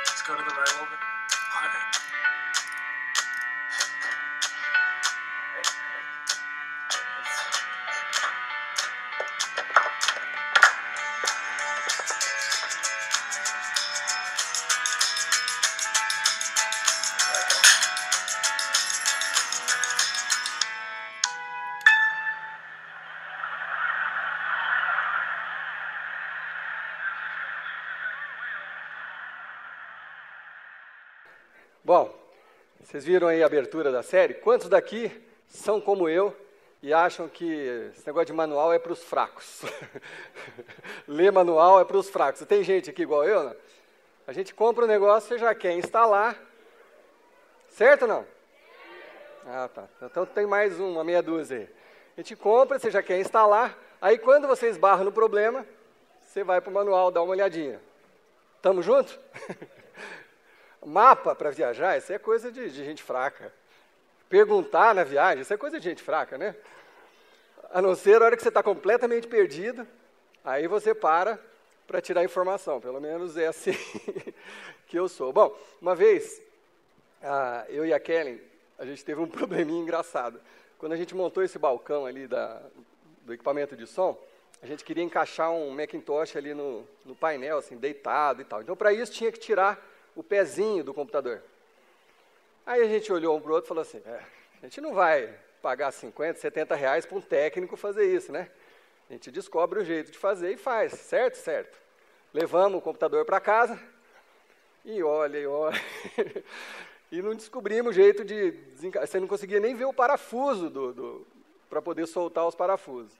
Let's go to the right a little bit. Bom, vocês viram aí a abertura da série? Quantos daqui são como eu e acham que esse negócio de manual é para os fracos? Ler manual é para os fracos. Tem gente aqui igual eu, não? A gente compra um negócio e já quer instalar. Certo ou não? Ah, tá. Então tem mais uma meia dúzia aí. A gente compra, você já quer instalar. Aí quando você esbarra no problema, você vai para o manual dar uma olhadinha. Tamo junto? Mapa para viajar, isso é coisa de gente fraca. Perguntar na viagem, isso é coisa de gente fraca, né? A não ser a hora que você está completamente perdido, aí você para tirar informação. Pelo menos é assim que eu sou. Bom, uma vez, eu e a Kellen, a gente teve um probleminha engraçado. Quando a gente montou esse balcão ali do equipamento de som, a gente queria encaixar um Macintosh ali no painel, assim, deitado e tal. Então, para isso, tinha que tirar o pezinho do computador. Aí a gente olhou um para o outro e falou assim, a gente não vai pagar 50, 70 reais para um técnico fazer isso, né? A gente descobre o jeito de fazer e faz, certo? Certo. Levamos o computador para casa e olha, e não descobrimos o jeito de desencaixar. Você não conseguia nem ver o parafuso para poder soltar os parafusos.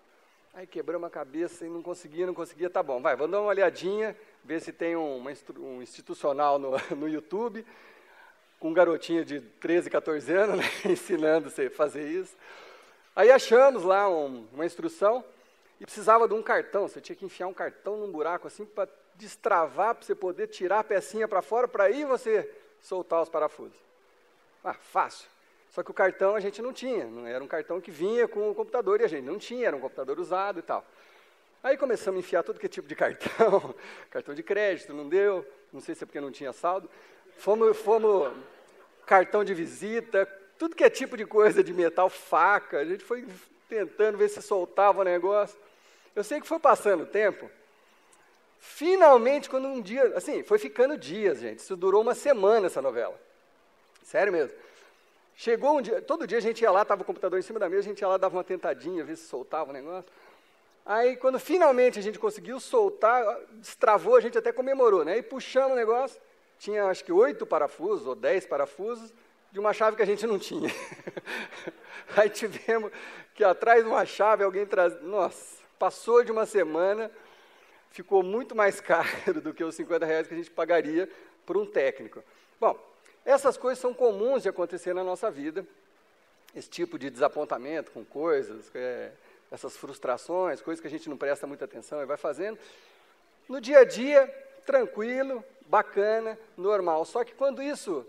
Aí quebramos a cabeça e não conseguia, tá bom, vamos dar uma olhadinha, ver se tem um institucional no YouTube, com um garotinho de 13, 14 anos, né, ensinando você a fazer isso. Aí achamos lá uma instrução e precisava de um cartão, você tinha que enfiar um cartão num buraco assim para destravar, para você poder tirar a pecinha para fora, para aí você soltar os parafusos. Fácil. Só que o cartão a gente não tinha, não era um cartão que vinha com o computador e a gente não tinha, era um computador usado e tal. Aí começamos a enfiar tudo que é tipo de cartão, cartão de crédito, não deu, não sei se é porque não tinha saldo. Fomos cartão de visita, tudo que é tipo de coisa de metal, faca, a gente foi tentando ver se soltava o negócio. Eu sei que foi passando o tempo, finalmente quando um dia, assim, foi ficando dias, gente, isso durou uma semana essa novela, sério mesmo. Chegou um dia, todo dia a gente ia lá, estava o computador em cima da mesa, a gente ia lá, dava uma tentadinha, ver se soltava o negócio. Aí, quando finalmente a gente conseguiu soltar, destravou, a gente até comemorou, né? Aí puxamos o negócio, tinha acho que 8 parafusos ou 10 parafusos de uma chave que a gente não tinha. Aí tivemos que atrás de uma chave alguém traz. Nossa, passou de uma semana, ficou muito mais caro do que os 50 reais que a gente pagaria por um técnico. Bom, essas coisas são comuns de acontecer na nossa vida, esse tipo de desapontamento com coisas, essas frustrações, coisas que a gente não presta muita atenção e vai fazendo. No dia a dia, tranquilo, bacana, normal. Só que quando isso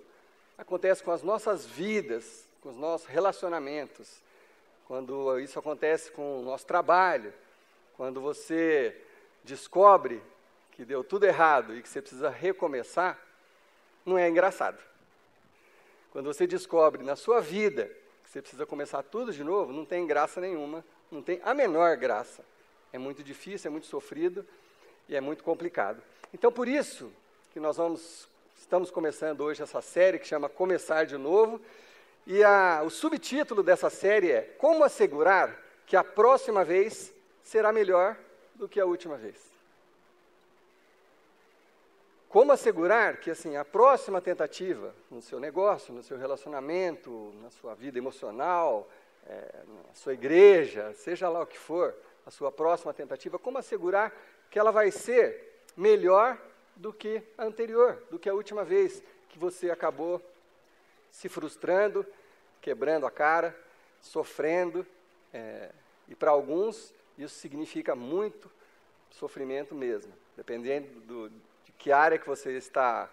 acontece com as nossas vidas, com os nossos relacionamentos, quando isso acontece com o nosso trabalho, quando você descobre que deu tudo errado e que você precisa recomeçar, não é engraçado. Quando você descobre na sua vida que você precisa começar tudo de novo, não tem graça nenhuma, não tem a menor graça. É muito difícil, é muito sofrido e é muito complicado. Então, por isso que nós estamos começando hoje essa série que chama Começar de Novo, e o subtítulo dessa série é Como assegurar que a próxima vez será melhor do que a última vez. Como assegurar que assim, a próxima tentativa no seu negócio, no seu relacionamento, na sua vida emocional, na sua igreja, seja lá o que for, a sua próxima tentativa, como assegurar que ela vai ser melhor do que a anterior, do que a última vez que você acabou se frustrando, quebrando a cara, sofrendo, e para alguns isso significa muito sofrimento mesmo, dependendo de que área que você está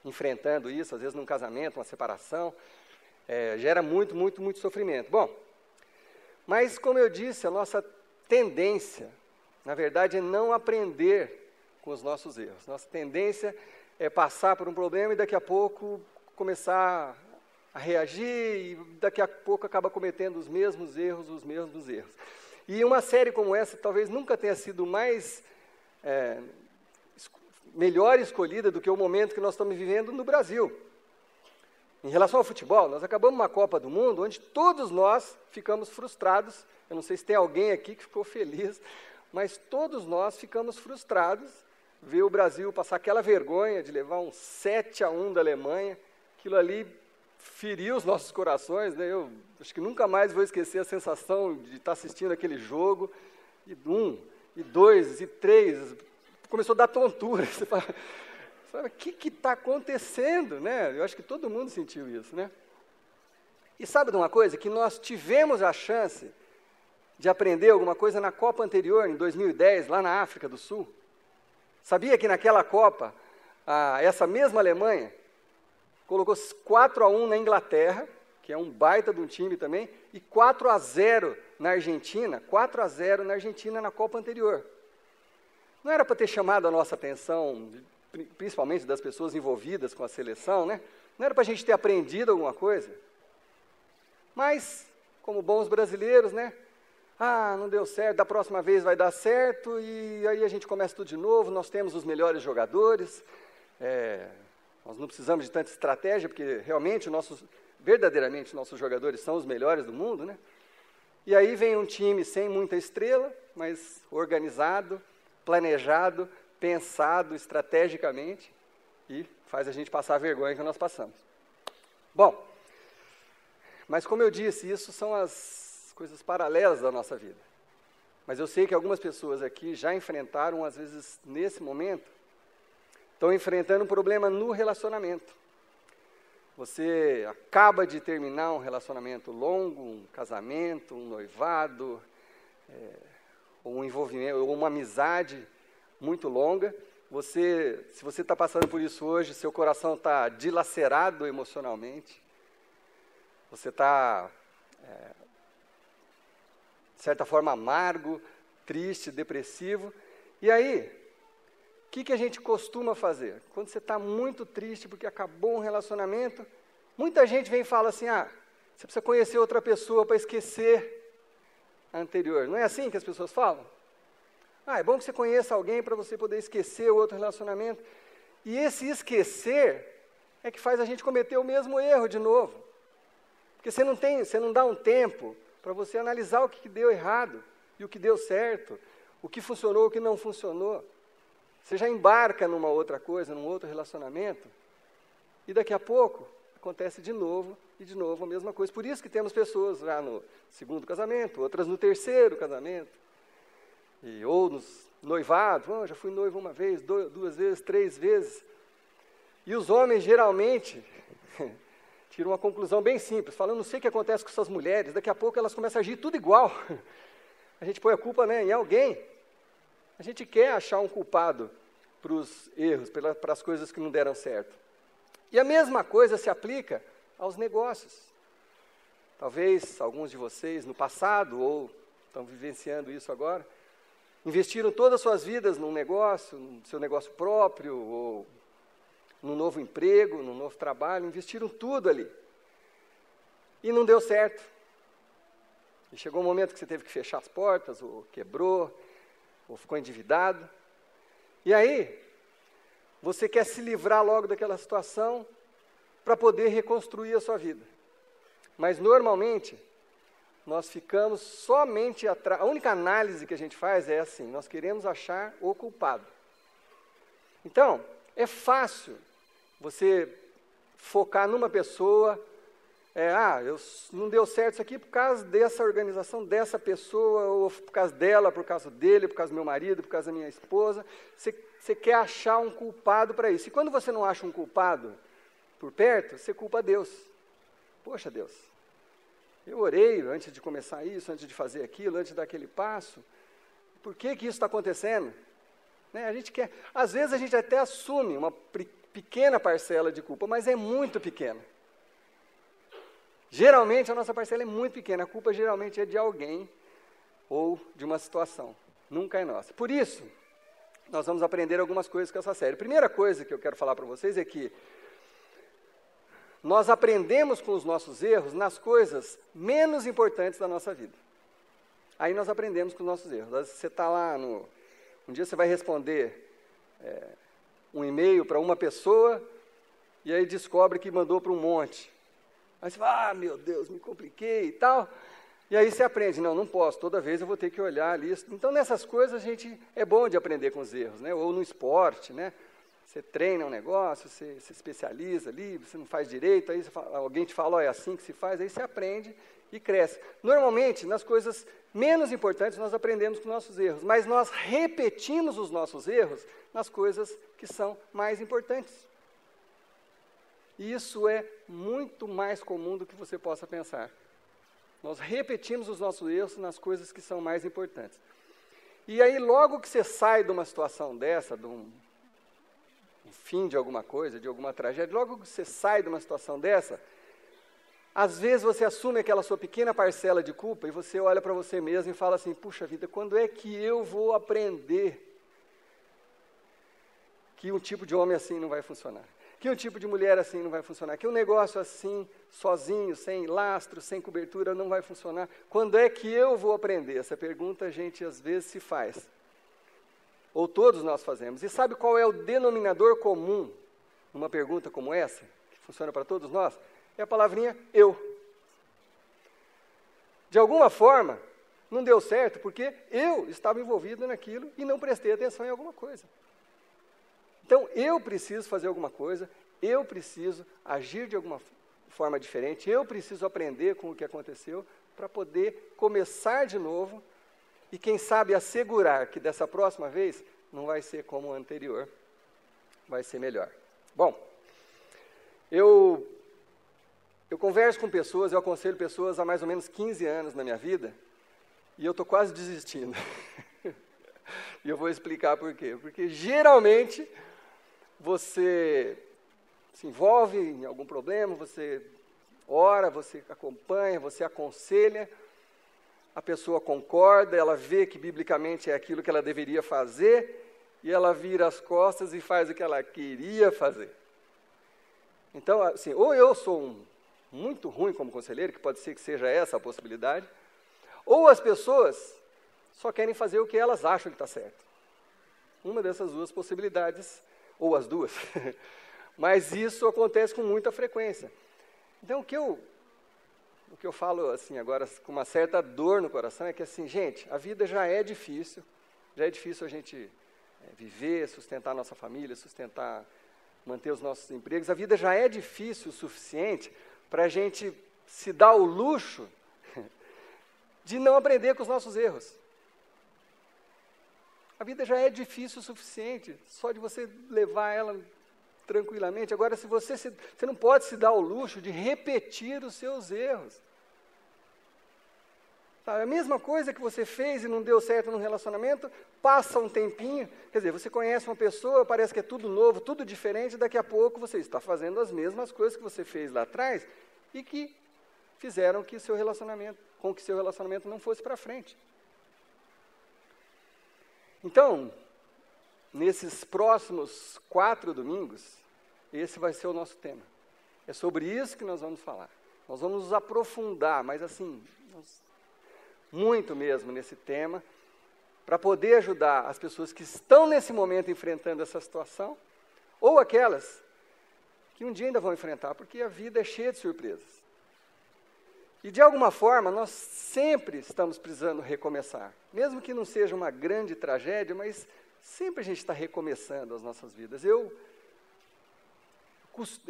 enfrentando isso, às vezes num casamento, uma separação, gera muito, muito, muito sofrimento. Bom, mas como eu disse, a nossa tendência, na verdade, é não aprender com os nossos erros. Nossa tendência é passar por um problema e daqui a pouco começar a reagir e daqui a pouco acaba cometendo os mesmos erros. E uma série como essa talvez nunca tenha sido melhor escolhida do que o momento que nós estamos vivendo no Brasil. Em relação ao futebol, nós acabamos uma Copa do Mundo onde todos nós ficamos frustrados. Eu não sei se tem alguém aqui que ficou feliz, mas todos nós ficamos frustrados ver o Brasil passar aquela vergonha de levar um 7-1 da Alemanha. Aquilo ali feriu os nossos corações, né? Eu acho que nunca mais vou esquecer a sensação de estar assistindo aquele jogo, e 1, e 2, e 3, começou a dar tontura. Você fala, o que está acontecendo, né? Eu acho que todo mundo sentiu isso, né? E sabe de uma coisa? Que nós tivemos a chance de aprender alguma coisa na Copa anterior, em 2010, lá na África do Sul. Sabia que naquela Copa, essa mesma Alemanha colocou 4-1 na Inglaterra, que é um baita de um time também, e 4-0 na Argentina, 4-0 na Argentina na Copa anterior. Não era para ter chamado a nossa atenção, principalmente das pessoas envolvidas com a seleção, né? Não era para a gente ter aprendido alguma coisa. Mas, como bons brasileiros, né? Não deu certo, da próxima vez vai dar certo, e aí a gente começa tudo de novo, nós temos os melhores jogadores, nós não precisamos de tanta estratégia, porque realmente verdadeiramente nossos jogadores são os melhores do mundo, né? E aí vem um time sem muita estrela, mas organizado, planejado, pensado estrategicamente, e faz a gente passar a vergonha que nós passamos. Bom, mas como eu disse, isso são as coisas paralelas da nossa vida. Mas eu sei que algumas pessoas aqui já enfrentaram, às vezes, nesse momento, estão enfrentando um problema no relacionamento. Você acaba de terminar um relacionamento longo, um casamento, um noivado, ou um envolvimento, ou uma amizade muito longa. Se você está passando por isso hoje, seu coração está dilacerado emocionalmente, você está, de certa forma, amargo, triste, depressivo. E aí, o que a gente costuma fazer? Quando você está muito triste porque acabou um relacionamento, muita gente vem e fala assim, você precisa conhecer outra pessoa para esquecer a anterior. Não é assim que as pessoas falam? É bom que você conheça alguém para você poder esquecer o outro relacionamento. E esse esquecer é que faz a gente cometer o mesmo erro de novo. Porque você não dá um tempo para você analisar o que deu errado e o que deu certo, o que funcionou, o que não funcionou. Você já embarca numa outra coisa, num outro relacionamento, e daqui a pouco acontece de novo e de novo a mesma coisa. Por isso que temos pessoas já no segundo casamento, outras no terceiro casamento, ou nos noivados. Já fui noivo uma vez, 2 vezes, 3 vezes. E os homens geralmente tiram uma conclusão bem simples, falando, não sei o que acontece com essas mulheres, daqui a pouco elas começam a agir tudo igual. A gente põe a culpa, né, em alguém. A gente quer achar um culpado para os erros, para as coisas que não deram certo. E a mesma coisa se aplica aos negócios. Talvez alguns de vocês no passado, ou estão vivenciando isso agora, investiram todas as suas vidas num negócio, no seu negócio próprio, ou num novo emprego, num novo trabalho, investiram tudo ali. E não deu certo. E chegou um momento que você teve que fechar as portas, ou quebrou, ou ficou endividado. E aí, você quer se livrar logo daquela situação para poder reconstruir a sua vida. Mas, normalmente, nós ficamos somente atrás. A única análise que a gente faz é assim, nós queremos achar o culpado. Então, é fácil você focar numa pessoa, não deu certo isso aqui por causa dessa organização, dessa pessoa, ou por causa dela, por causa dele, por causa do meu marido, por causa da minha esposa. Você quer achar um culpado para isso. E quando você não acha um culpado por perto, você culpa Deus. Poxa, Deus, eu orei antes de começar isso, antes de fazer aquilo, antes de dar aquele passo. Por que isso está acontecendo? Né? Às vezes a gente até assume uma pequena parcela de culpa, mas é muito pequena. Geralmente a nossa parcela é muito pequena, a culpa geralmente é de alguém ou de uma situação, nunca é nossa. Por isso, nós vamos aprender algumas coisas com essa série. A primeira coisa que eu quero falar para vocês é que nós aprendemos com os nossos erros nas coisas menos importantes da nossa vida. Aí nós aprendemos com os nossos erros. Você está lá um dia você vai responder um e-mail para uma pessoa e aí descobre que mandou para um monte. Aí você fala, meu Deus, me compliquei e tal. E aí você aprende, não posso, toda vez eu vou ter que olhar a lista. Então, nessas coisas, é bom de aprender com os erros, né? Ou no esporte, né? Você treina um negócio, você se especializa ali, você não faz direito, aí alguém te fala, é assim que se faz, aí você aprende e cresce. Normalmente, nas coisas menos importantes, nós aprendemos com nossos erros, mas nós repetimos os nossos erros nas coisas que são mais importantes. E isso é muito mais comum do que você possa pensar. Nós repetimos os nossos erros nas coisas que são mais importantes. E aí, logo que você sai de uma situação dessa, de um fim de alguma coisa, de alguma tragédia, logo que você sai de uma situação dessa, às vezes você assume aquela sua pequena parcela de culpa e você olha para você mesmo e fala assim, puxa vida, quando é que eu vou aprender que um tipo de homem assim não vai funcionar? Que um tipo de mulher assim não vai funcionar, que um negócio assim, sozinho, sem lastro, sem cobertura, não vai funcionar. Quando é que eu vou aprender? Essa pergunta a gente às vezes se faz. Ou todos nós fazemos. E sabe qual é o denominador comum numa pergunta como essa, que funciona para todos nós? É a palavrinha eu. De alguma forma, não deu certo porque eu estava envolvido naquilo e não prestei atenção em alguma coisa. Então, eu preciso fazer alguma coisa, eu preciso agir de alguma forma diferente, eu preciso aprender com o que aconteceu para poder começar de novo e, quem sabe, assegurar que dessa próxima vez não vai ser como o anterior, vai ser melhor. Bom, eu converso com pessoas, eu aconselho pessoas há mais ou menos 15 anos na minha vida e eu estou quase desistindo. E eu vou explicar por quê. Porque, geralmente, você se envolve em algum problema, você ora, você acompanha, você aconselha, a pessoa concorda, ela vê que biblicamente é aquilo que ela deveria fazer, e ela vira as costas e faz o que ela queria fazer. Então, assim, ou eu sou muito ruim como conselheiro, que pode ser que seja essa a possibilidade, ou as pessoas só querem fazer o que elas acham que está certo. Uma dessas duas possibilidades, ou as duas, mas isso acontece com muita frequência. Então, o que eu falo assim agora com uma certa dor no coração é que assim, gente, a vida já é difícil a gente viver, sustentar a nossa família, manter os nossos empregos, a vida já é difícil o suficiente para a gente se dar o luxo de não aprender com os nossos erros. A vida já é difícil o suficiente, só de você levar ela tranquilamente. Agora, se você não pode se dar o luxo de repetir os seus erros. Sabe, a mesma coisa que você fez e não deu certo no relacionamento, passa um tempinho, quer dizer, você conhece uma pessoa, parece que é tudo novo, tudo diferente, daqui a pouco você está fazendo as mesmas coisas que você fez lá atrás e que fizeram que seu relacionamento não fosse para frente. Então, nesses próximos 4 domingos, esse vai ser o nosso tema. É sobre isso que nós vamos falar. Nós vamos nos aprofundar, mas assim, muito mesmo nesse tema, para poder ajudar as pessoas que estão nesse momento enfrentando essa situação, ou aquelas que um dia ainda vão enfrentar, porque a vida é cheia de surpresas. E, de alguma forma, nós sempre estamos precisando recomeçar. Mesmo que não seja uma grande tragédia, mas sempre a gente está recomeçando as nossas vidas. Eu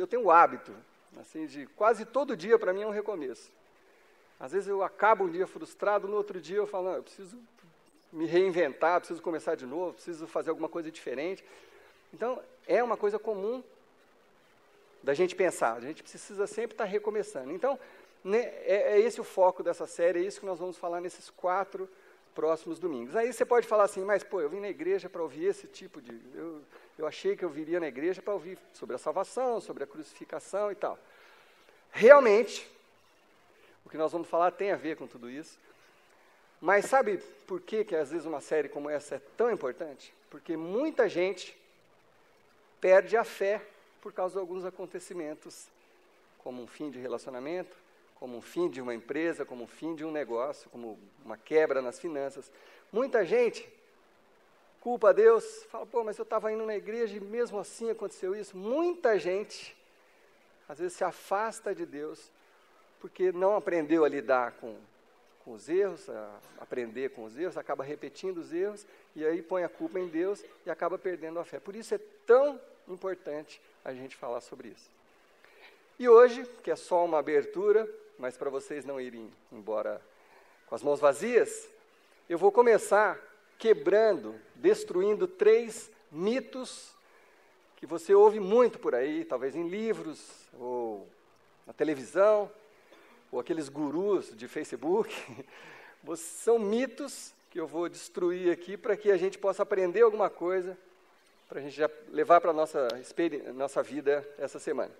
tenho o hábito, assim, de quase todo dia, para mim, é um recomeço. Às vezes eu acabo um dia frustrado, no outro dia eu falo, eu preciso me reinventar, preciso começar de novo, preciso fazer alguma coisa diferente. Então, é uma coisa comum da gente pensar, a gente precisa sempre estar recomeçando. Então, é esse o foco dessa série, é isso que nós vamos falar nesses 4 próximos domingos. Aí você pode falar assim, mas eu vim na igreja para ouvir esse tipo de... Eu achei que eu viria na igreja para ouvir sobre a salvação, sobre a crucificação e tal. Realmente, o que nós vamos falar tem a ver com tudo isso. Mas sabe por que às vezes uma série como essa é tão importante? porque muita gente perde a fé por causa de alguns acontecimentos, como um fim de relacionamento, como um fim de uma empresa, como um fim de um negócio, como uma quebra nas finanças. Muita gente culpa a Deus, fala, pô, mas eu estava indo na igreja e mesmo assim aconteceu isso. Muita gente, às vezes, se afasta de Deus porque não aprendeu a lidar com os erros, a aprender com os erros, acaba repetindo os erros e aí põe a culpa em Deus e acaba perdendo a fé. Por isso é tão importante a gente falar sobre isso. E hoje, que é só uma abertura, mas para vocês não irem embora com as mãos vazias, eu vou começar quebrando, destruindo 3 mitos que você ouve muito por aí, talvez em livros, ou na televisão, ou aqueles gurus de Facebook. São mitos que eu vou destruir aqui para que a gente possa aprender alguma coisa, para a gente já levar para a nossa vida essa semana.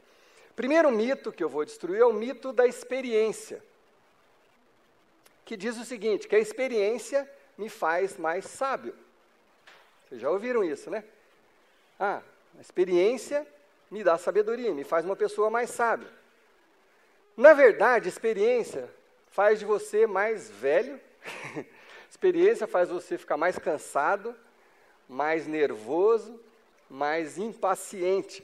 Primeiro mito que eu vou destruir é o mito da experiência, que diz o seguinte, que a experiência me faz mais sábio. Vocês já ouviram isso, né? A experiência me dá sabedoria, me faz uma pessoa mais sábia. Na verdade, experiência faz de você mais velho, experiência faz você ficar mais cansado, mais nervoso, mais impaciente.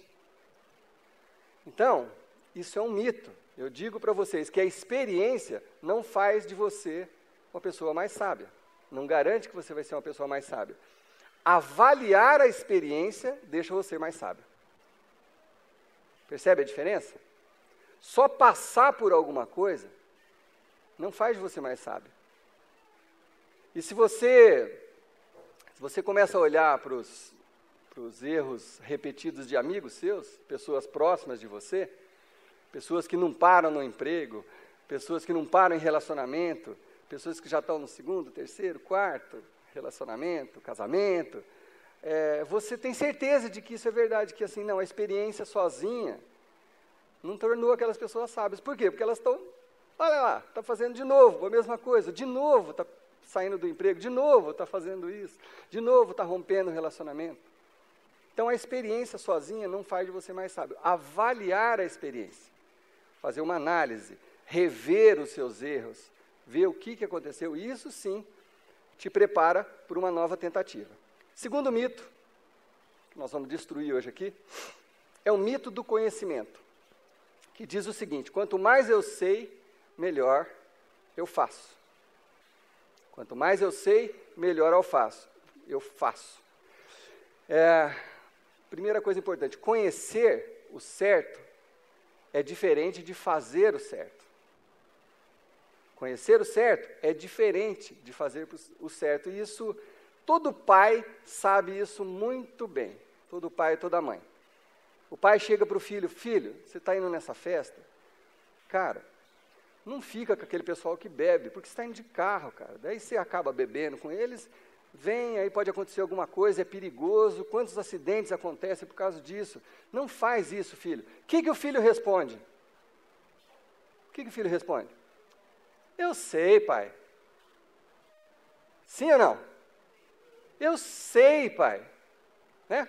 Então, isso é um mito. Eu digo para vocês que a experiência não faz de você uma pessoa mais sábia. Não garante que você vai ser uma pessoa mais sábia. Avaliar a experiência deixa você mais sábio. Percebe a diferença? Só passar por alguma coisa não faz de você mais sábio. E se você começa a olhar para os erros repetidos de amigos seus, pessoas próximas de você, pessoas que não param no emprego, pessoas que não param em relacionamento, pessoas que já estão no 2º, 3º, 4º relacionamento, casamento, você tem certeza de que isso é verdade, que assim, não, a experiência sozinha não tornou aquelas pessoas sábias. Por quê? Porque elas estão, olha lá, está fazendo de novo a mesma coisa, de novo está saindo do emprego, de novo está fazendo isso, de novo está rompendo o relacionamento. Então, a experiência sozinha não faz de você mais sábio. Avaliar a experiência, fazer uma análise, rever os seus erros, ver o que aconteceu, isso sim te prepara para uma nova tentativa. Segundo mito, que nós vamos destruir hoje aqui, é o mito do conhecimento, que diz o seguinte, quanto mais eu sei, melhor eu faço. Quanto mais eu sei, melhor eu faço. Primeira coisa importante, conhecer o certo é diferente de fazer o certo. Conhecer o certo é diferente de fazer o certo. E isso, todo pai sabe isso muito bem. Todo pai e toda mãe. O pai chega para o filho, filho, você está indo nessa festa? Cara, não fica com aquele pessoal que bebe, porque você está indo de carro, cara. Daí você acaba bebendo com eles, vem, aí pode acontecer alguma coisa, é perigoso. Quantos acidentes acontecem por causa disso? Não faz isso, filho. O que o filho responde? O que o filho responde? Eu sei, pai. Sim ou não? Eu sei, pai. Né?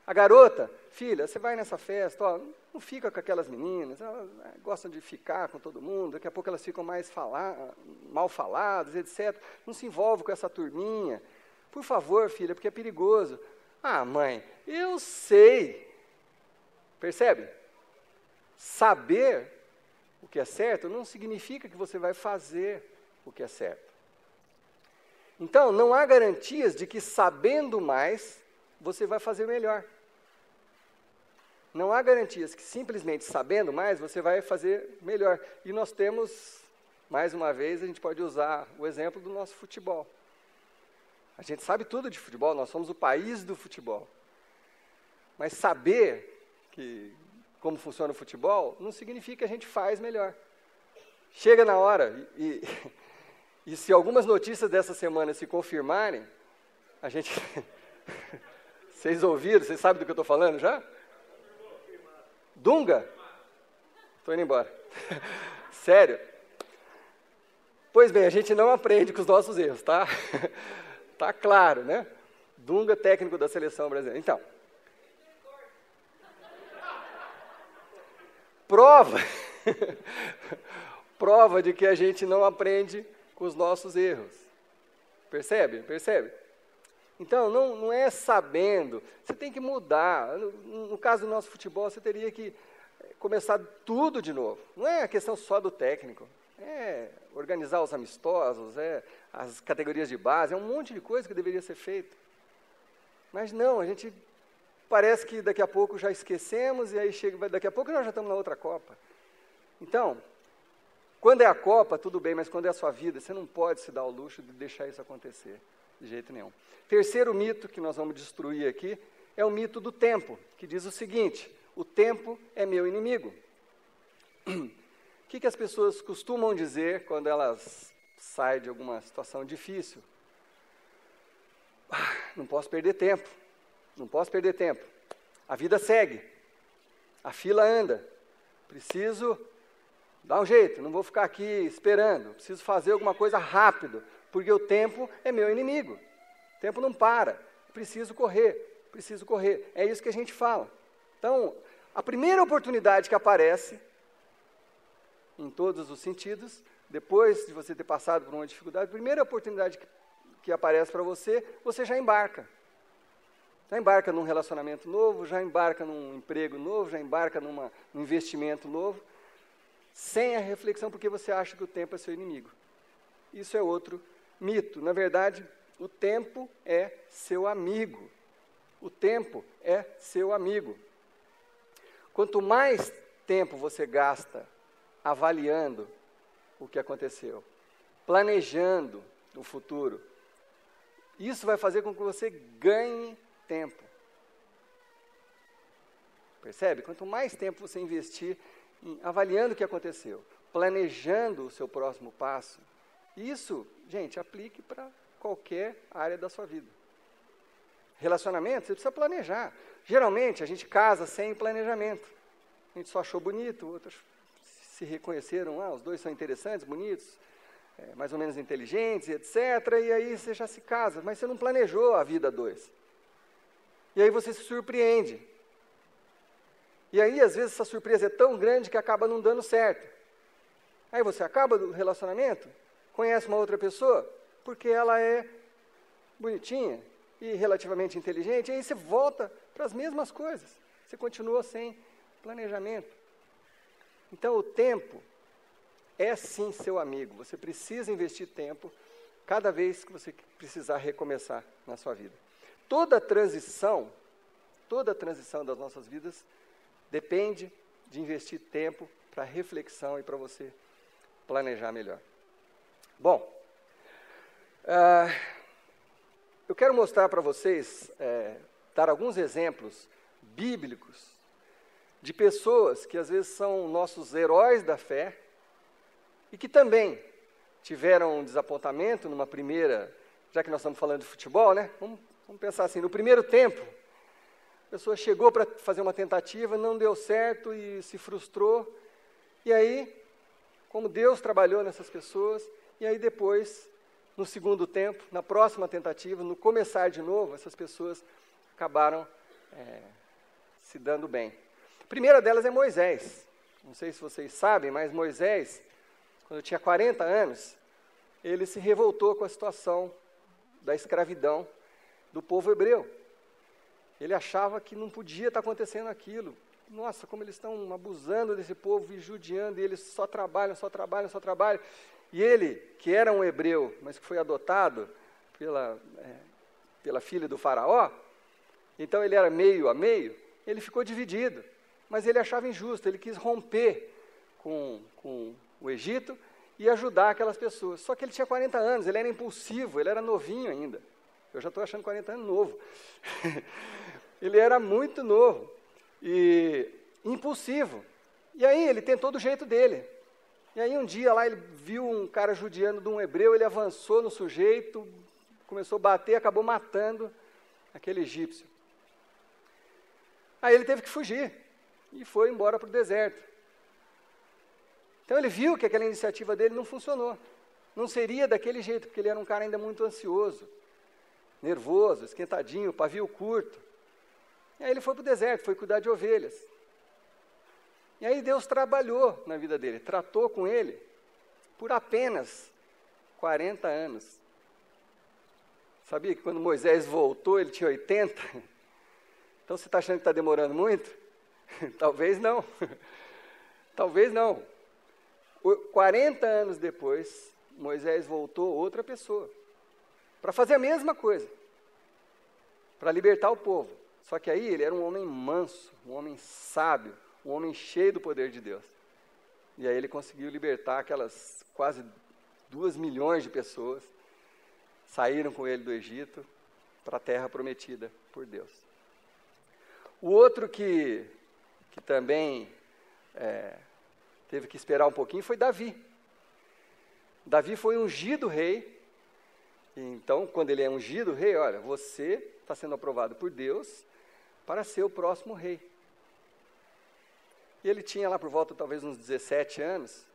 A garota, filha, você vai nessa festa, ó, não fica com aquelas meninas, elas gostam de ficar com todo mundo, daqui a pouco elas ficam mal faladas, etc. Não se envolve com essa turminha. Por favor, filha, porque é perigoso. Ah, mãe, eu sei. Percebe? Saber o que é certo não significa que você vai fazer o que é certo. Então, não há garantias de que sabendo mais, você vai fazer melhor. Não há garantias que simplesmente sabendo mais, você vai fazer melhor. E nós temos, mais uma vez, a gente pode usar o exemplo do nosso futebol. A gente sabe tudo de futebol, nós somos o país do futebol. Mas saber como funciona o futebol não significa que a gente faz melhor. Chega na hora, e se algumas notícias dessa semana se confirmarem, a gente... Vocês ouviram? Vocês sabem do que eu estou falando já? Dunga? Estou indo embora. Sério? Pois bem, a gente não aprende com os nossos erros, tá? Tá claro, né? Dunga, técnico da seleção brasileira. Então, prova de que a gente não aprende com os nossos erros. Percebe? Percebe? Então, não é sabendo, você tem que mudar. No caso do nosso futebol, você teria que começar tudo de novo. Não é a questão só do técnico, é organizar os amistosos, as categorias de base, é um monte de coisa que deveria ser feito. Mas não, a gente parece que daqui a pouco já esquecemos, e aí daqui a pouco nós já estamos na outra Copa. Então, quando é a Copa, tudo bem, mas quando é a sua vida, você não pode se dar o luxo de deixar isso acontecer, de jeito nenhum. Terceiro mito que nós vamos destruir aqui é o mito do tempo, que diz o seguinte: o tempo é meu inimigo. O que as pessoas costumam dizer quando elas saem de alguma situação difícil? Não posso perder tempo, não posso perder tempo. A vida segue, a fila anda, preciso dar um jeito, não vou ficar aqui esperando, preciso fazer alguma coisa rápido, porque o tempo é meu inimigo. O tempo não para, preciso correr, preciso correr. É isso que a gente fala. Então, a primeira oportunidade que aparece, em todos os sentidos, depois de você ter passado por uma dificuldade, a primeira oportunidade que aparece para você, você já embarca. Já embarca num relacionamento novo, já embarca num emprego novo, já embarca num investimento novo, sem a reflexão, porque você acha que o tempo é seu inimigo. Isso é outro mito. Na verdade, o tempo é seu amigo. O tempo é seu amigo. Quanto mais tempo você gasta avaliando o que aconteceu, planejando o futuro, isso vai fazer com que você ganhe tempo. Percebe? Quanto mais tempo você investir avaliando o que aconteceu, planejando o seu próximo passo, isso, gente, aplique para qualquer área da sua vida. Relacionamento, você precisa planejar. Geralmente, a gente casa sem planejamento. A gente só achou bonito, outros se reconheceram, os dois são interessantes, bonitos, mais ou menos inteligentes, etc. E aí você já se casa, mas você não planejou a vida a dois. E aí você se surpreende. E aí, às vezes, essa surpresa é tão grande que acaba não dando certo. Aí você acaba do relacionamento, conhece uma outra pessoa, porque ela é bonitinha e relativamente inteligente, e aí você volta para as mesmas coisas. Você continua sem planejamento. Então, o tempo é sim seu amigo. Você precisa investir tempo cada vez que você precisar recomeçar na sua vida. Toda transição das nossas vidas depende de investir tempo para reflexão e para você planejar melhor. Bom, eu quero mostrar para vocês, dar alguns exemplos bíblicos de pessoas que às vezes são nossos heróis da fé e que também tiveram um desapontamento numa primeira, já que nós estamos falando de futebol, né? Vamos pensar assim, no primeiro tempo, a pessoa chegou para fazer uma tentativa, não deu certo e se frustrou. E aí, como Deus trabalhou nessas pessoas, e aí depois, no segundo tempo, na próxima tentativa, no começar de novo, essas pessoas acabaram se dando bem. A primeira delas é Moisés. Não sei se vocês sabem, mas Moisés, quando tinha 40 anos, ele se revoltou com a situação da escravidão do povo hebreu. Ele achava que não podia estar acontecendo aquilo. Nossa, como eles estão abusando desse povo e judiando, e eles só trabalham. E ele, que era um hebreu, mas que foi adotado pela filha do faraó, então ele era meio a meio, ele ficou dividido. Mas ele achava injusto, ele quis romper com o Egito e ajudar aquelas pessoas. Só que ele tinha 40 anos, ele era impulsivo, ele era novinho ainda. Eu já estou achando 40 anos novo. Ele era muito novo e impulsivo. E aí ele tentou do jeito dele. E aí um dia lá ele viu um cara judiando de um hebreu, ele avançou no sujeito, começou a bater, acabou matando aquele egípcio. Aí ele teve que fugir e foi embora para o deserto. Então ele viu que aquela iniciativa dele não funcionou. Não seria daquele jeito, porque ele era um cara ainda muito ansioso. nervoso, esquentadinho, pavio curto. E aí ele foi para o deserto, foi cuidar de ovelhas. E aí Deus trabalhou na vida dele, tratou com ele por apenas 40 anos. Sabia que quando Moisés voltou, ele tinha 80? Então você está achando que está demorando muito? Talvez não. Talvez não. 40 anos depois, Moisés voltou outra pessoa, para fazer a mesma coisa, para libertar o povo. Só que aí ele era um homem manso, um homem sábio, um homem cheio do poder de Deus. E aí ele conseguiu libertar aquelas quase 2 milhões de pessoas, saíram com ele do Egito para a terra prometida por Deus. O outro que também teve que esperar um pouquinho foi Davi. Davi foi ungido rei. Então, quando ele é ungido rei, olha, você está sendo aprovado por Deus para ser o próximo rei. E ele tinha lá por volta, talvez, uns 17 anos,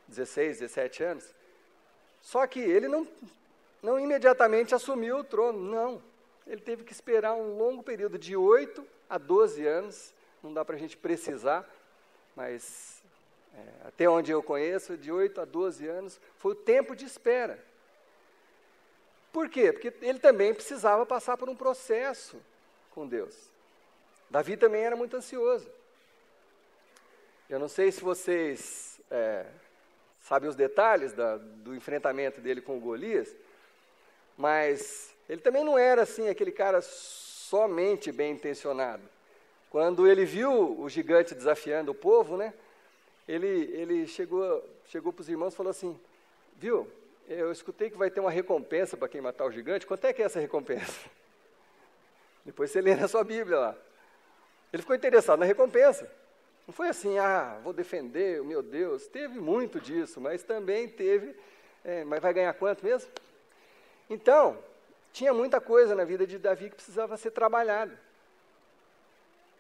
16, 17 anos. Só que ele não imediatamente assumiu o trono, não. Ele teve que esperar um longo período, de 8 a 12 anos, não dá para a gente precisar, mas até onde eu conheço, de 8 a 12 anos, foi o tempo de espera. Por quê? Porque ele também precisava passar por um processo com Deus. Davi também era muito ansioso. Eu não sei se vocês sabem os detalhes do enfrentamento dele com o Golias, mas ele também não era assim aquele cara somente bem intencionado. Quando ele viu o gigante desafiando o povo, né, ele chegou para os irmãos e falou assim, viu, eu escutei que vai ter uma recompensa para quem matar o gigante, quanto é que é essa recompensa? Depois você lê na sua Bíblia lá. Ele ficou interessado na recompensa. Não foi assim, vou defender, meu Deus. Teve muito disso, mas também teve, mas vai ganhar quanto mesmo? Então, tinha muita coisa na vida de Davi que precisava ser trabalhada.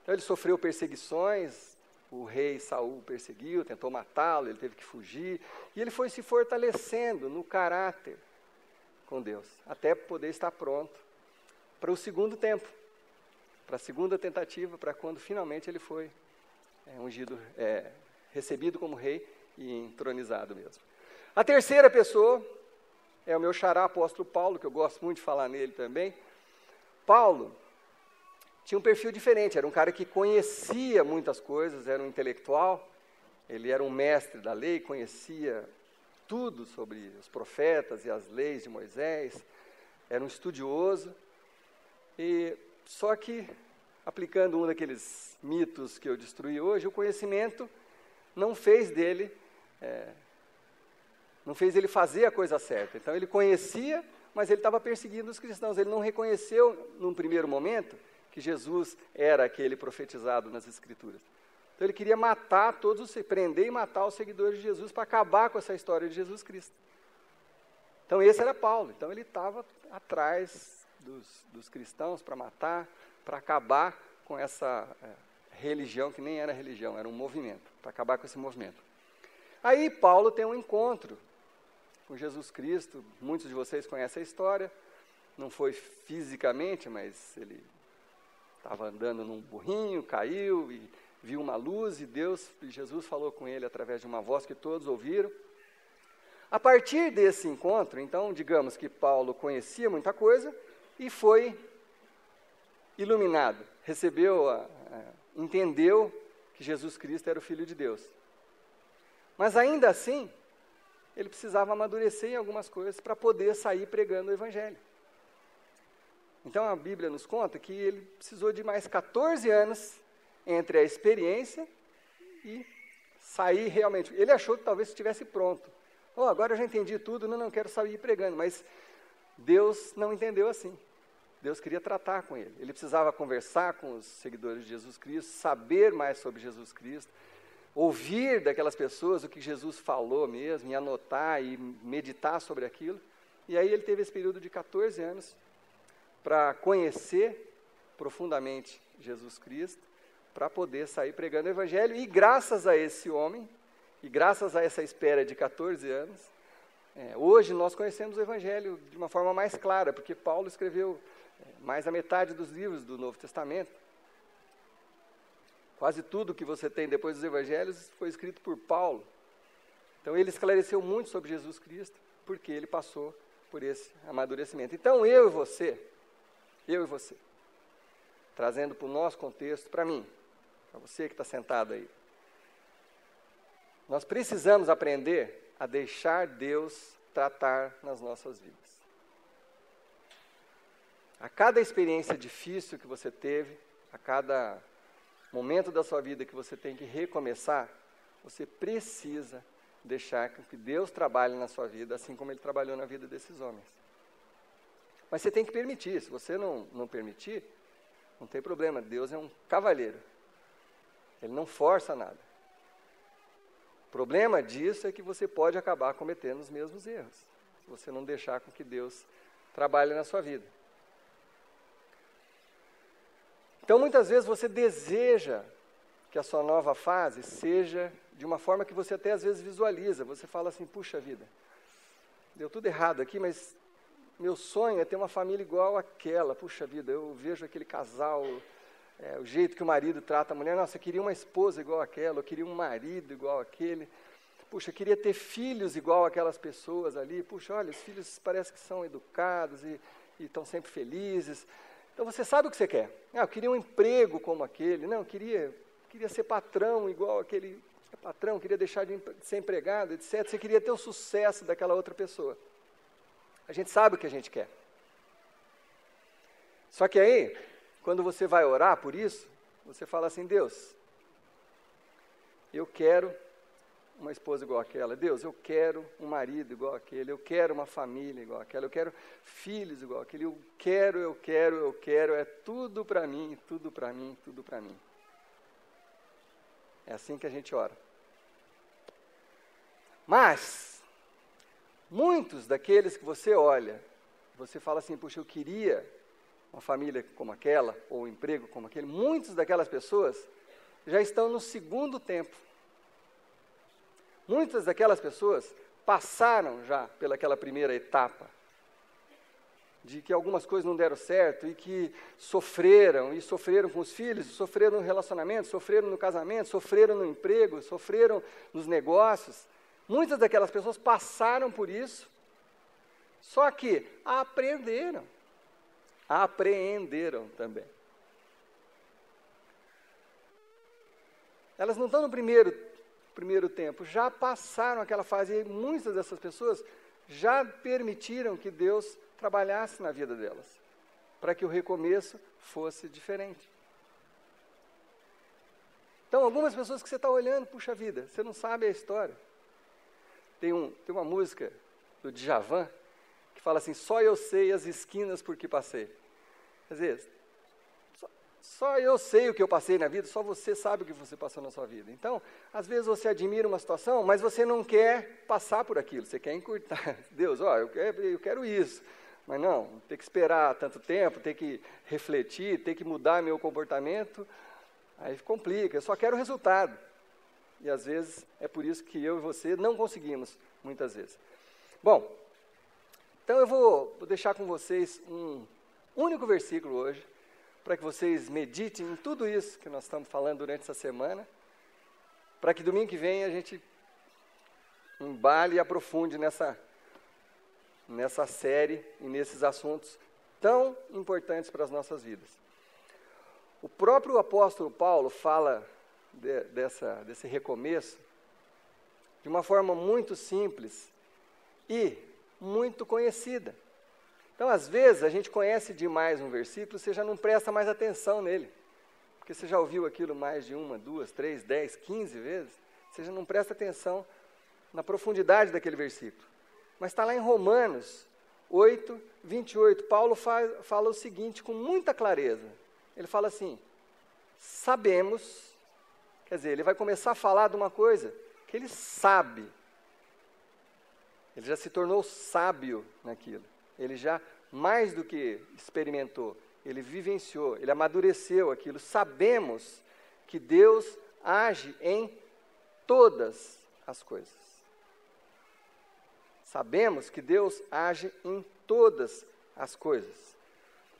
Então ele sofreu perseguições, o rei Saul perseguiu, tentou matá-lo, ele teve que fugir, e ele foi se fortalecendo no caráter com Deus, até poder estar pronto para o segundo tempo, para a segunda tentativa, para quando finalmente ele foi ungido, recebido como rei e entronizado mesmo. A terceira pessoa é o meu xará apóstolo Paulo, que eu gosto muito de falar nele também. Paulo tinha um perfil diferente, era um cara que conhecia muitas coisas, era um intelectual, ele era um mestre da lei, conhecia tudo sobre os profetas e as leis de Moisés, era um estudioso, e só que, aplicando um daqueles mitos que eu destruí hoje, o conhecimento não fez dele, não fez ele fazer a coisa certa. Então ele conhecia, mas ele estava perseguindo os cristãos, ele não reconheceu num primeiro momento que Jesus era aquele profetizado nas Escrituras. Então ele queria matar prender e matar os seguidores de Jesus para acabar com essa história de Jesus Cristo. Então esse era Paulo, então ele estava atrás dos cristãos para matar, para acabar com essa religião, que nem era religião, era um movimento, para acabar com esse movimento. Aí Paulo tem um encontro com Jesus Cristo, muitos de vocês conhecem a história, não foi fisicamente, mas ele estava andando num burrinho, caiu e viu uma luz e Jesus falou com ele através de uma voz que todos ouviram. A partir desse encontro, então, digamos que Paulo conhecia muita coisa e foi iluminado, entendeu que Jesus Cristo era o Filho de Deus. Mas ainda assim, ele precisava amadurecer em algumas coisas para poder sair pregando o Evangelho. Então a Bíblia nos conta que ele precisou de mais 14 anos entre a experiência e sair realmente. Ele achou que talvez estivesse pronto. Agora eu já entendi tudo, não quero sair pregando, mas Deus não entendeu assim. Deus queria tratar com ele. Ele precisava conversar com os seguidores de Jesus Cristo, saber mais sobre Jesus Cristo, ouvir daquelas pessoas o que Jesus falou mesmo, e anotar e meditar sobre aquilo. E aí ele teve esse período de 14 anos para conhecer profundamente Jesus Cristo, para poder sair pregando o Evangelho. E graças a esse homem, e graças a essa espera de 14 anos, Hoje nós conhecemos o Evangelho de uma forma mais clara, porque Paulo escreveu mais da metade dos livros do Novo Testamento. Quase tudo que você tem depois dos Evangelhos foi escrito por Paulo. Então ele esclareceu muito sobre Jesus Cristo, porque ele passou por esse amadurecimento. Então eu e você, trazendo para o nosso contexto, para mim, para você que está sentado aí, nós precisamos aprender a deixar Deus tratar nas nossas vidas. A cada experiência difícil que você teve, a cada momento da sua vida que você tem que recomeçar, você precisa deixar que Deus trabalhe na sua vida, assim como Ele trabalhou na vida desses homens. Mas você tem que permitir. Se você não permitir, não tem problema. Deus é um cavalheiro. Ele não força nada. O problema disso é que você pode acabar cometendo os mesmos erros, se você não deixar com que Deus trabalhe na sua vida. Então, muitas vezes você deseja que a sua nova fase seja de uma forma que você até às vezes visualiza. Você fala assim, puxa vida, deu tudo errado aqui, mas meu sonho é ter uma família igual àquela. Puxa vida, eu vejo aquele casal, o jeito que o marido trata a mulher. Nossa, eu queria uma esposa igual àquela, eu queria um marido igual àquele. Puxa, eu queria ter filhos igual àquelas pessoas ali. Puxa, olha, os filhos parece que são educados e estão sempre felizes. Então você sabe o que você quer. Eu queria um emprego como aquele. Não, eu queria ser patrão igual aquele patrão, queria deixar de ser empregado, etc. Você queria ter o sucesso daquela outra pessoa. A gente sabe o que a gente quer. Só que aí, quando você vai orar por isso, você fala assim, Deus, eu quero uma esposa igual àquela. Deus, eu quero um marido igual àquele. Eu quero uma família igual àquela. Eu quero filhos igual àquele. Eu quero. É tudo para mim, tudo para mim, tudo para mim. É assim que a gente ora. Mas, muitos daqueles que você olha, você fala assim, puxa, eu queria uma família como aquela, ou um emprego como aquele, muitas daquelas pessoas já estão no segundo tempo. Muitas daquelas pessoas passaram já pelaquela primeira etapa, de que algumas coisas não deram certo, e que sofreram com os filhos, sofreram no relacionamento, sofreram no casamento, sofreram no emprego, sofreram nos negócios. Muitas daquelas pessoas passaram por isso, só que apreenderam também. Elas não estão no primeiro tempo, já passaram aquela fase, e muitas dessas pessoas já permitiram que Deus trabalhasse na vida delas, para que o recomeço fosse diferente. Então, algumas pessoas que você está olhando, puxa vida, você não sabe a história. Tem uma música do Djavan, que fala assim, só eu sei as esquinas por que passei. Quer dizer, só eu sei o que eu passei na vida, só você sabe o que você passou na sua vida. Então, às vezes você admira uma situação, mas você não quer passar por aquilo, você quer encurtar. Deus, eu quero isso. Mas não, ter que esperar tanto tempo, ter que refletir, ter que mudar meu comportamento, aí complica, eu só quero o resultado. E às vezes é por isso que eu e você não conseguimos, muitas vezes. Bom, então eu vou deixar com vocês um único versículo hoje, para que vocês meditem em tudo isso que nós estamos falando durante essa semana, para que domingo que vem a gente embale e aprofunde nessa série e nesses assuntos tão importantes para as nossas vidas. O próprio apóstolo Paulo fala desse recomeço de uma forma muito simples e muito conhecida. Então, às vezes, a gente conhece demais um versículo, você já não presta mais atenção nele, porque você já ouviu aquilo mais de 1, 2, 3, 10, 15 vezes, você já não presta atenção na profundidade daquele versículo. Mas está lá em Romanos 8, 28, Paulo fala o seguinte com muita clareza. Ele fala assim, sabemos, quer dizer, ele vai começar a falar de uma coisa que ele sabe. Ele já se tornou sábio naquilo. Ele já, mais do que experimentou, ele vivenciou, ele amadureceu aquilo. Sabemos que Deus age em todas as coisas. sabemos que Deus age em todas as coisas.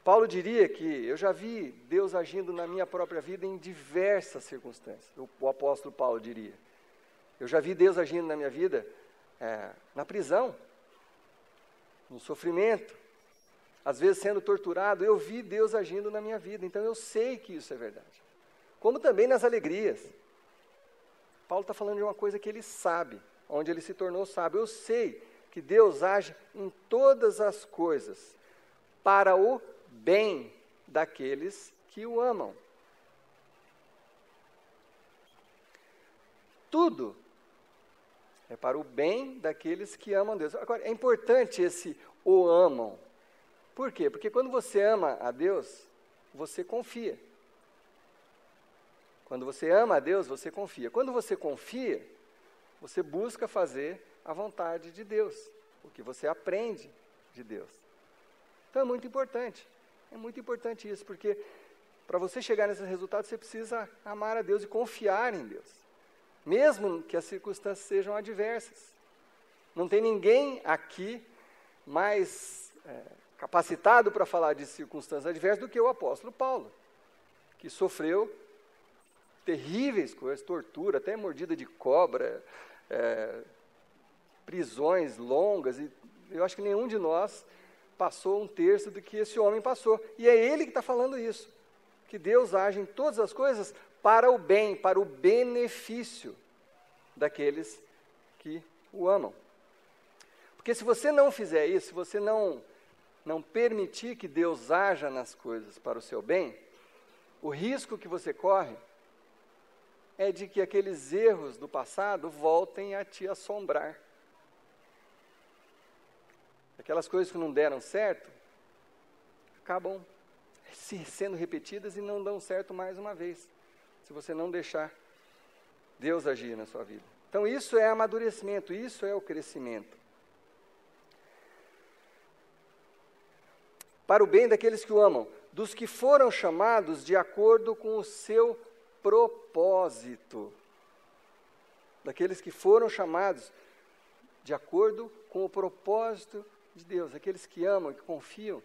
Paulo diria que eu já vi Deus agindo na minha própria vida em diversas circunstâncias. O apóstolo Paulo diria. Eu já vi Deus agindo na minha vida na prisão, no sofrimento, às vezes sendo torturado. Eu vi Deus agindo na minha vida, então eu sei que isso é verdade. Como também nas alegrias. Paulo está falando de uma coisa que ele sabe, onde ele se tornou sábio. Eu sei que Deus age em todas as coisas para o bem daqueles que o amam. Tudo é para o bem daqueles que amam Deus. Agora, é importante esse o amam. Por quê? Porque quando você ama a Deus, você confia. Quando você ama a Deus, você confia. Quando você confia, você busca fazer a vontade de Deus, o que você aprende de Deus. Então é muito importante isso, porque para você chegar nesses resultados, você precisa amar a Deus e confiar em Deus, mesmo que as circunstâncias sejam adversas. Não tem ninguém aqui mais capacitado para falar de circunstâncias adversas do que o apóstolo Paulo, que sofreu terríveis coisas, tortura, até mordida de cobra, prisões longas, e eu acho que nenhum de nós passou um terço do que esse homem passou. E é ele que está falando isso, que Deus age em todas as coisas para o bem, para o benefício daqueles que o amam. Porque se você não fizer isso, se você não permitir que Deus haja nas coisas para o seu bem, o risco que você corre é de que aqueles erros do passado voltem a te assombrar. Aquelas coisas que não deram certo, acabam sendo repetidas e não dão certo mais uma vez, se você não deixar Deus agir na sua vida. Então isso é amadurecimento, isso é o crescimento. Para o bem daqueles que o amam, dos que foram chamados de acordo com o seu propósito. Daqueles que foram chamados de acordo com o propósito de Deus, aqueles que amam e que confiam,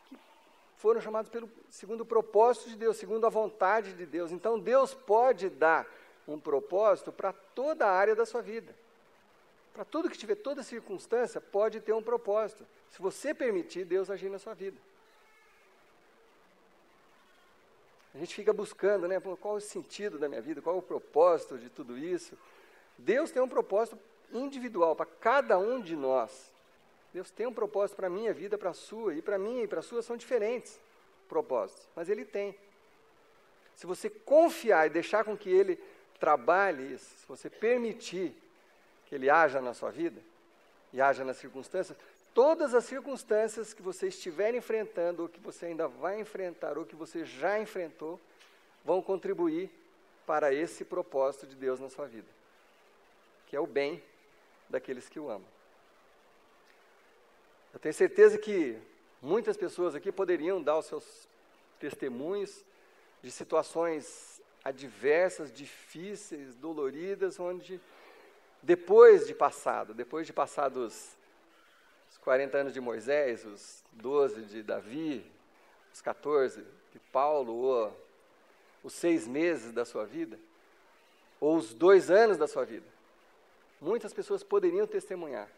que foram chamados segundo o propósito de Deus, segundo a vontade de Deus. Então Deus pode dar um propósito para toda a área da sua vida. Para tudo que tiver, toda circunstância pode ter um propósito, se você permitir Deus agir na sua vida. A gente fica buscando, né, qual é o sentido da minha vida, qual é o propósito de tudo isso. Deus tem um propósito individual para cada um de nós. Deus tem um propósito para a minha vida, para a sua, e para a minha e para a sua são diferentes propósitos, mas Ele tem. Se você confiar e deixar com que Ele trabalhe isso, se você permitir que Ele haja na sua vida, e haja nas circunstâncias, todas as circunstâncias que você estiver enfrentando, ou que você ainda vai enfrentar, ou que você já enfrentou, vão contribuir para esse propósito de Deus na sua vida, que é o bem daqueles que o amam. Eu tenho certeza que muitas pessoas aqui poderiam dar os seus testemunhos de situações adversas, difíceis, doloridas, onde depois de passados os 40 anos de Moisés, os 12 de Davi, os 14 de Paulo, ou os 6 meses da sua vida, ou os 2 anos da sua vida, muitas pessoas poderiam testemunhar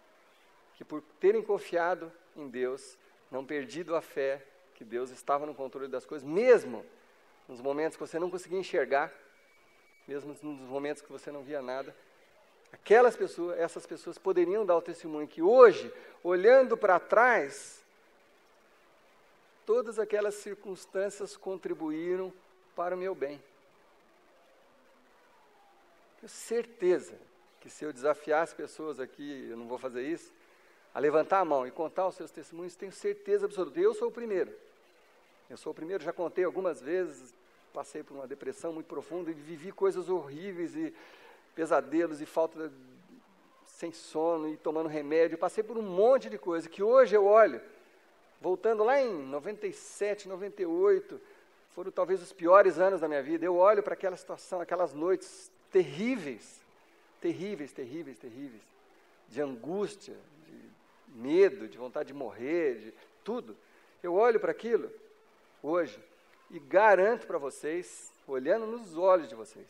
que por terem confiado em Deus, não perdido a fé, que Deus estava no controle das coisas, mesmo nos momentos que você não conseguia enxergar, mesmo nos momentos que você não via nada, essas pessoas poderiam dar o testemunho que hoje, olhando para trás, todas aquelas circunstâncias contribuíram para o meu bem. Tenho certeza que se eu desafiar as pessoas aqui, eu não vou fazer isso, a levantar a mão e contar os seus testemunhos, tenho certeza absoluta. Eu sou o primeiro. Já contei algumas vezes, passei por uma depressão muito profunda e vivi coisas horríveis e pesadelos e falta sem sono e tomando remédio. Passei por um monte de coisa que hoje eu olho, voltando lá em 97, 98, foram talvez os piores anos da minha vida. Eu olho para aquela situação, aquelas noites terríveis, de angústia, de medo, de vontade de morrer, de tudo. Eu olho para aquilo hoje e garanto para vocês, olhando nos olhos de vocês,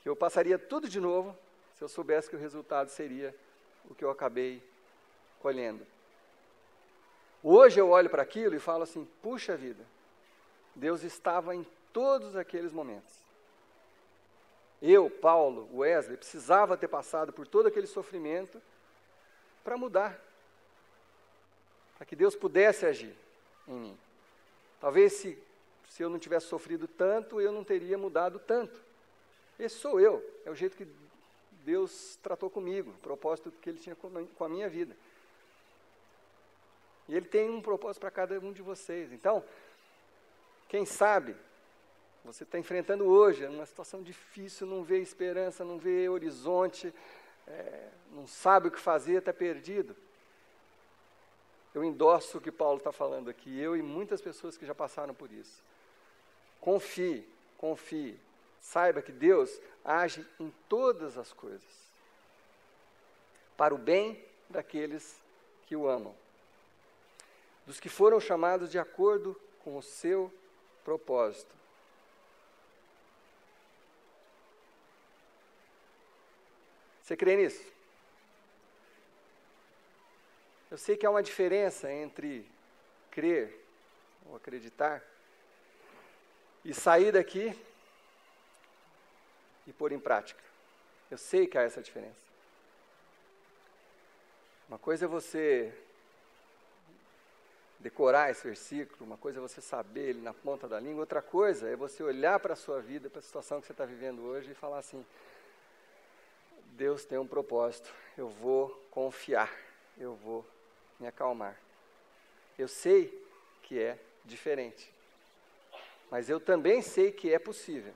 que eu passaria tudo de novo se eu soubesse que o resultado seria o que eu acabei colhendo. Hoje eu olho para aquilo e falo assim, puxa vida, Deus estava em todos aqueles momentos. Eu, Paulo, Wesley, precisava ter passado por todo aquele sofrimento para mudar, para que Deus pudesse agir em mim. Talvez se eu não tivesse sofrido tanto, eu não teria mudado tanto. Esse sou eu, é o jeito que Deus tratou comigo, o propósito que Ele tinha com a minha vida. E Ele tem um propósito para cada um de vocês. Então, quem sabe, você está enfrentando hoje uma situação difícil, não vê esperança, não vê horizonte, não sabe o que fazer, está perdido. Eu endosso o que Paulo está falando aqui, eu e muitas pessoas que já passaram por isso. Confie, saiba que Deus age em todas as coisas, para o bem daqueles que o amam, dos que foram chamados de acordo com o seu propósito. Você crê nisso? Eu sei que há uma diferença entre crer ou acreditar e sair daqui e pôr em prática. Eu sei que há essa diferença. Uma coisa é você decorar esse versículo, uma coisa é você saber ele na ponta da língua, outra coisa é você olhar para a sua vida, para a situação que você está vivendo hoje e falar assim, Deus tem um propósito, eu vou confiar, eu vou me acalmar. Eu sei que é diferente, mas eu também sei que é possível.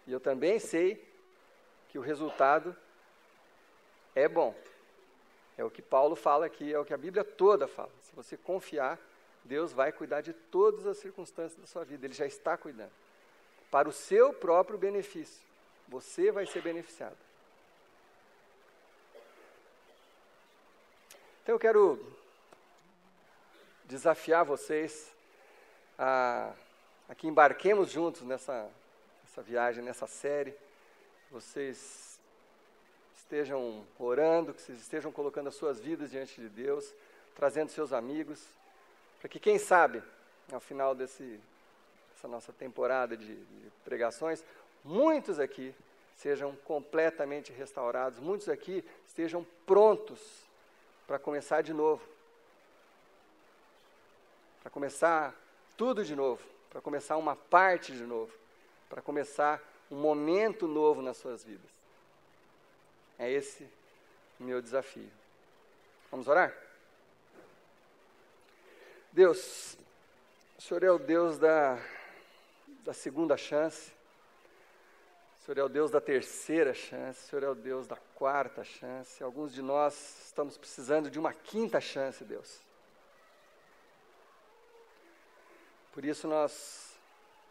E eu também sei que o resultado é bom. É o que Paulo fala aqui, é o que a Bíblia toda fala. Se você confiar, Deus vai cuidar de todas as circunstâncias da sua vida. Ele já está cuidando. Para o seu próprio benefício. Você vai ser beneficiado. Então eu quero desafiar vocês a que embarquemos juntos nessa viagem, nessa série. Vocês estejam orando, que vocês estejam colocando as suas vidas diante de Deus, trazendo seus amigos, para que, quem sabe, ao final dessa nossa temporada de pregações, muitos aqui sejam completamente restaurados, muitos aqui estejam prontos para começar de novo, para começar tudo de novo, para começar uma parte de novo, para começar um momento novo nas suas vidas. É esse o meu desafio. Vamos orar? Deus, o Senhor é o Deus da segunda chance, o Senhor é o Deus da terceira chance, o Senhor é o Deus da quarta chance. Alguns de nós estamos precisando de uma quinta chance, Deus. Por isso nós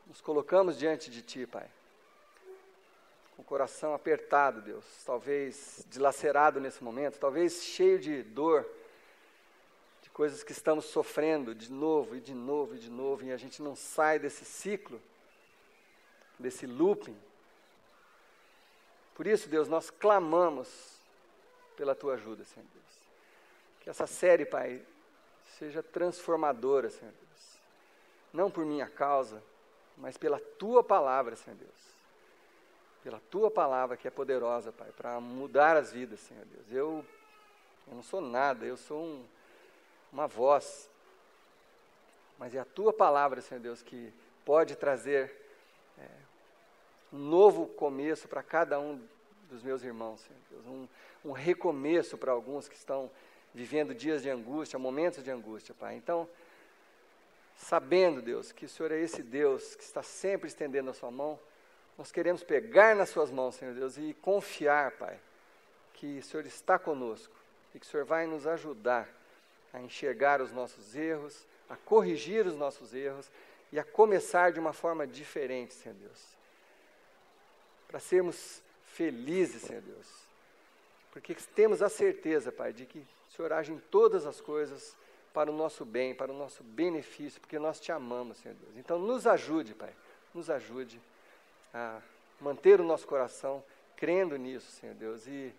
nos colocamos diante de Ti, Pai. Com o coração apertado, Deus, talvez dilacerado nesse momento, talvez cheio de dor, de coisas que estamos sofrendo de novo e de novo e de novo, e a gente não sai desse ciclo, desse looping. Por isso, Deus, nós clamamos pela Tua ajuda, Senhor Deus. Que essa série, Pai, seja transformadora, Senhor Deus. Não por minha causa, mas pela Tua palavra, Senhor Deus. Pela Tua palavra que é poderosa, Pai, para mudar as vidas, Senhor Deus. Eu não sou nada, eu sou uma voz. Mas é a Tua palavra, Senhor Deus, que pode trazer um novo começo para cada um dos meus irmãos, Senhor Deus. Um recomeço para alguns que estão vivendo dias de angústia, momentos de angústia, Pai. Então, sabendo, Deus, que o Senhor é esse Deus que está sempre estendendo a sua mão, nós queremos pegar nas suas mãos, Senhor Deus, e confiar, Pai, que o Senhor está conosco e que o Senhor vai nos ajudar a enxergar os nossos erros, a corrigir os nossos erros e a começar de uma forma diferente, Senhor Deus. Para sermos felizes, Senhor Deus. Porque temos a certeza, Pai, de que O Senhor age em todas as coisas para o nosso bem, para o nosso benefício, porque nós te amamos, Senhor Deus. Então, nos ajude, Pai, nos ajude a manter o nosso coração crendo nisso, Senhor Deus, e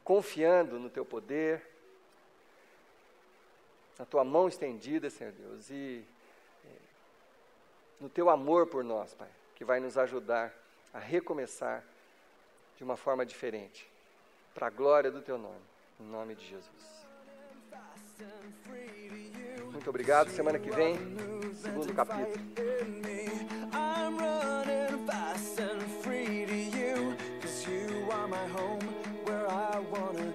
confiando no Teu poder, na Tua mão estendida, Senhor Deus, e no Teu amor por nós, Pai, que vai nos ajudar a recomeçar de uma forma diferente, para a glória do Teu nome, em nome de Jesus. Muito obrigado, semana que vem, segundo capítulo. I'm running fast and free to you, 'cause you are my home where I wanna